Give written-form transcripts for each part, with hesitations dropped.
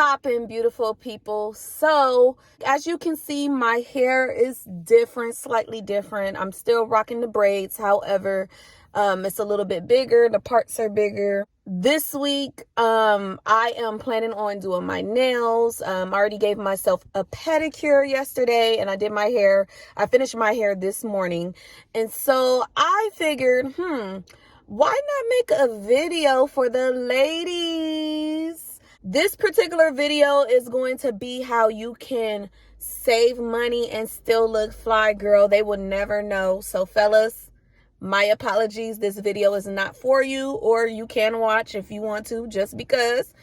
poppin', beautiful people? So as you can see, my hair is different, slightly different. I'm still rocking the braids. However, it's a little bit bigger. The parts are bigger. This week, I am planning on doing my nails. I already gave myself a pedicure yesterday and I did my hair. I finished my hair this morning. And so I figured, why not make a video for the ladies? This particular video is going to be how you can save money and still look fly, girl. They will never know. So fellas, my apologies. This video is not for you, or you can watch if you want to, just because.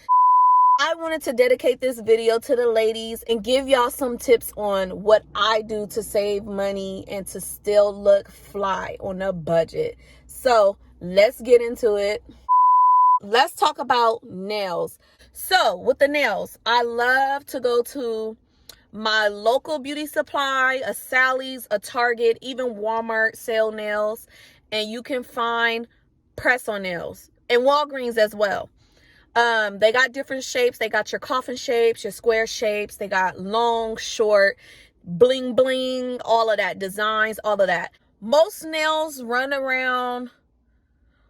I wanted to dedicate this video to the ladies and give y'all some tips on what I do to save money and to still look fly on a budget. So let's get into it. Let's talk about nails. So with the nails, I love to go to my local beauty supply, a Sally's, a Target, even Walmart sell nails. And you can find press-on nails and Walgreens as well. They got different shapes. They got your coffin shapes, your square shapes. They got long, short, bling, bling, all of that, designs, all of that. Most nails run around,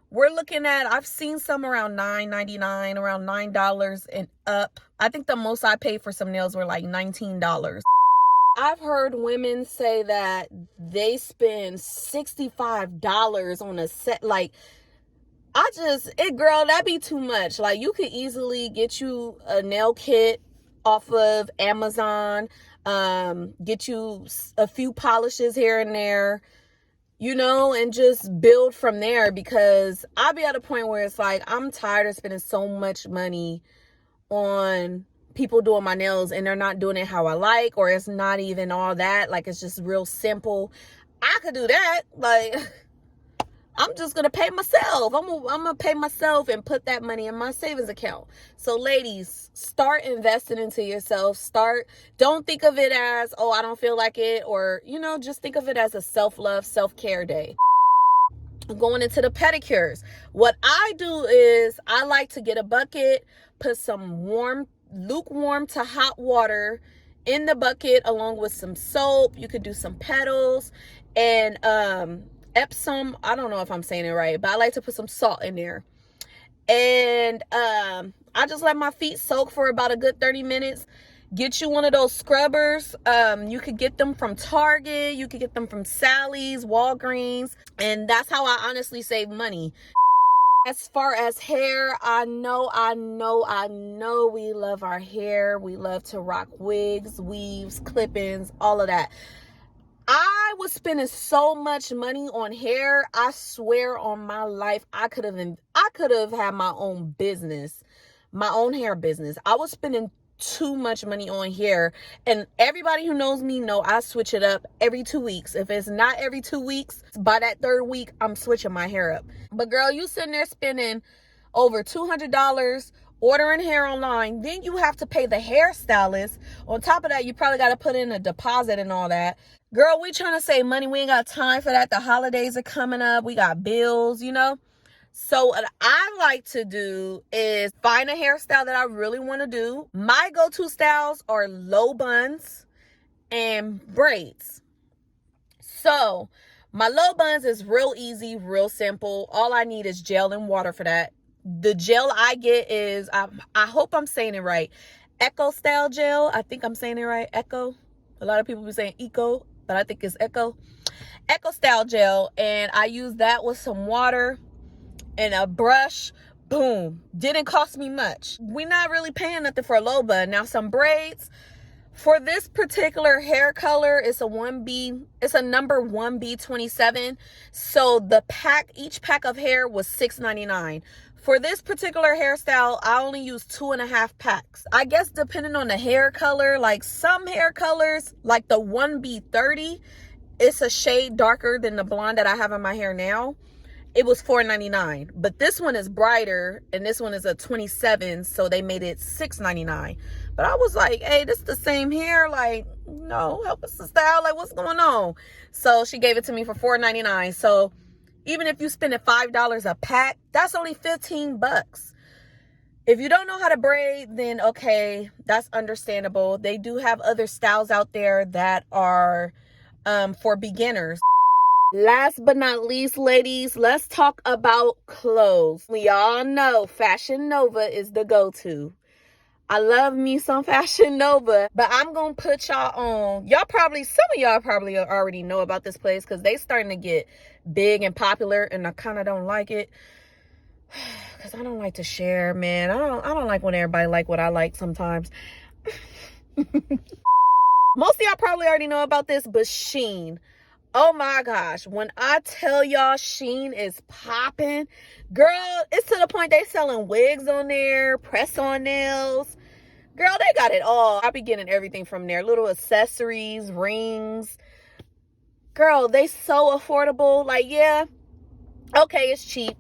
we're looking at, I've seen some around $9.99, around $9 and up. I think the most I paid for some nails were like $19. I've heard women say that they spend $65 on a set. Like, girl, that'd be too much. Like, you could easily get you a nail kit off of Amazon, get you a few polishes here and there, you know, and just build from there, because I'll be at a point where it's like, I'm tired of spending so much money on people doing my nails and they're not doing it how I like, or it's not even all that. Like, it's just real simple. I could do that. Like, I'm just going to pay myself. I'm going to pay myself and put that money in my savings account. So ladies, start investing into yourself. Don't think of it as, oh, I don't feel like it, or, you know, just think of it as a self-love, self-care day. Going into the pedicures, what I do is I like to get a bucket, put some lukewarm to hot water in the bucket along with some soap. You could do some Petals and Epsom. I don't know if I'm saying it right, but I like to put some salt in there. And I just let my feet soak for about a good 30 minutes. Get you one of those scrubbers. You could get them from Target. You could get them from Sally's, Walgreens. And that's how I honestly save money. As far as hair, I know we love our hair. We love to rock wigs, weaves, clip-ins, all of that. I was spending so much money on hair. I swear on my life, I could have had my own business, my own hair business. I was spending too much money on hair, and everybody who knows me know I switch it up every 2 weeks. If it's not every 2 weeks, by that third week, I'm switching my hair up. But girl, you sitting there spending over $200 ordering hair online, then you have to pay the hairstylist. On top of that, you probably got to put in a deposit and all that. Girl, we trying to save money. We ain't got time for that. The holidays are coming up. We got bills, you know. So what I like to do is find a hairstyle that I really want to do. My go-to styles are low buns and braids. So my low buns is real easy, real simple. All I need is gel and water for that. The gel I get is, I hope I'm saying it right, Eco style gel. I think I'm saying it right, Eco. A lot of people be saying Eco, but I think it's Eco style gel. And I use that with some water and a brush. Boom. Didn't cost me much. We're not really paying nothing for a low bun. Now some braids. For this particular hair color, it's a number 1B27. So each pack of hair was $6.99. For this particular hairstyle, I only use 2.5 packs. I guess depending on the hair color, like some hair colors, like the 1B30, it's a shade darker than the blonde that I have in my hair now. It was $4.99, but this one is brighter and this one is a 27, so they made it $6.99. But I was like, hey, this is the same hair, like, no, help us to style, like, what's going on? So she gave it to me for $4.99. So even if you spend $5 a pack, that's only $15. If you don't know how to braid, then okay, that's understandable. They do have other styles out there that are for beginners. Last but not least, ladies, let's talk about clothes. We all know Fashion Nova is the go-to. I love me some Fashion Nova, but I'm gonna put y'all on. Some of y'all probably already know about this place because they starting to get big and popular, and I kind of don't like it because I don't like to share, man. I don't like when everybody like what I like sometimes. Most of y'all probably already know about this, but Shein. Oh my gosh, when I tell y'all Shein is popping, girl, it's to the point they selling wigs on there, press-on nails. Girl, they got it all. I be getting everything from there. Little accessories, rings. Girl, they so affordable. Like, yeah, okay, it's cheap,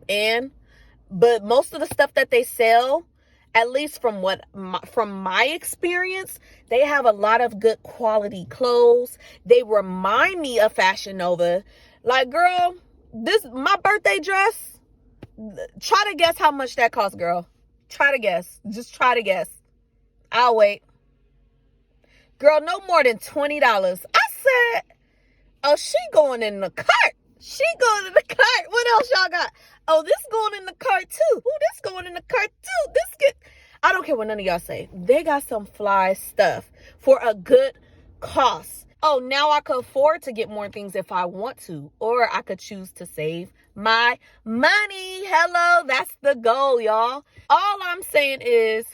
but most of the stuff that they sell, at least from my experience, they have a lot of good quality clothes. They remind me of Fashion Nova. Like, girl, my birthday dress, try to guess how much that cost, girl. Try to guess. Just try to guess. I'll wait. Girl, no more than $20. I said, oh, she going in the cart. She going in the cart. What else y'all got? Oh, this going in the cart too. Ooh, this going in the cart too. I don't care what none of y'all say. They got some fly stuff for a good cost. Oh, now I could afford to get more things if I want to, or I could choose to save my money. Hello, that's the goal, y'all. All I'm saying is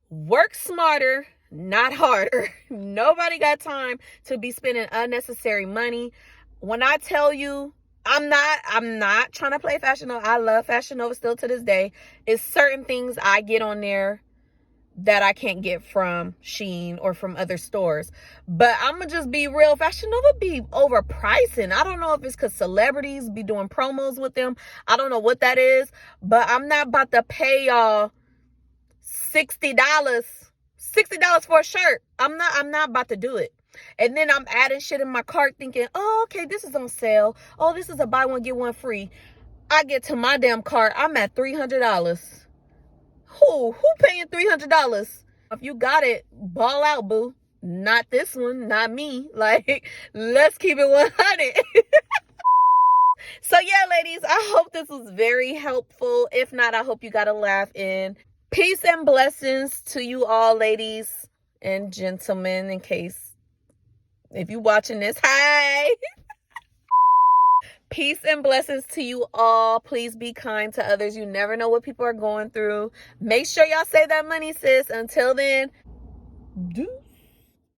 work smarter, not harder. Nobody got time to be spending unnecessary money. When I tell you, I'm not trying to play Fashion Nova. I love Fashion Nova still to this day. It's certain things I get on there that I can't get from Shein or from other stores. But I'm going to just be real. Fashion Nova be overpricing. I don't know if it's because celebrities be doing promos with them. I don't know what that is. But I'm not about to pay y'all $60 for a shirt. I'm not about to do it. And then I'm adding shit in my cart thinking, oh, okay, this is on sale. Oh, this is a buy one, get one free. I get to my damn cart, I'm at $300. Who paying $300? If you got it, ball out, boo. Not this one, not me. Like, let's keep it 100. So yeah, ladies, I hope this was very helpful. If not, I hope you got a laugh in. Peace and blessings to you all, ladies and gentlemen, if you watching this, hi. Peace and blessings to you all. Please be kind to others. You never know what people are going through. Make sure y'all save that money, sis. Until then,